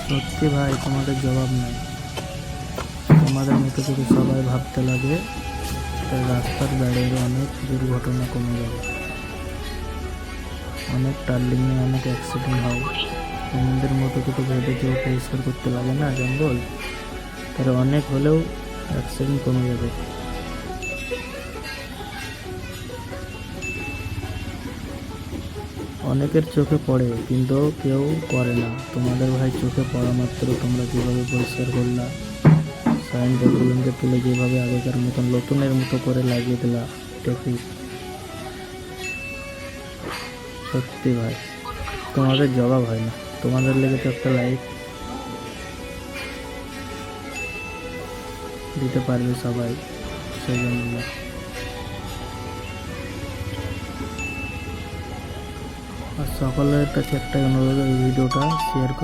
সত্যি ভাই, তোমাদের জবাব নাই। তোমাদের মতো যদি সবাই ভাবতে লাগে, তাই রাস্তার দাঁড়িয়ে অনেক দুর্ঘটনা কমে যাবে। অনেক টার্নিংয়ে অনেক অ্যাক্সিডেন্ট হয়। তোমাদের মতো যদি ভেবে কেউ পরিষ্কার করতে লাগে না জঙ্গল, তাহলে অনেক হলেও অ্যাক্সিডেন্ট কমে যাবে। অনেকের চোখে পড়ে কিন্তু কেউ করে না। তোমাদের ভাই চোখে পড়া মাত্র তোমরা যেভাবে পরিষ্কার করলা, সাইন বোর্ডগুলোকে তুলে যেভাবে আগেকার মতন নতুনের মতো করে লাগিয়ে দিলা ট্রাফিক, সত্যি ভাই তোমাদের জবাব হয় না। তোমাদের লেগে তো একটা লাইফ দিতে পারবে সবাই, সেই জন্য। আর সকলের কাছে একটাই অনুরোধ, এই ভিডিওটা শেয়ার করে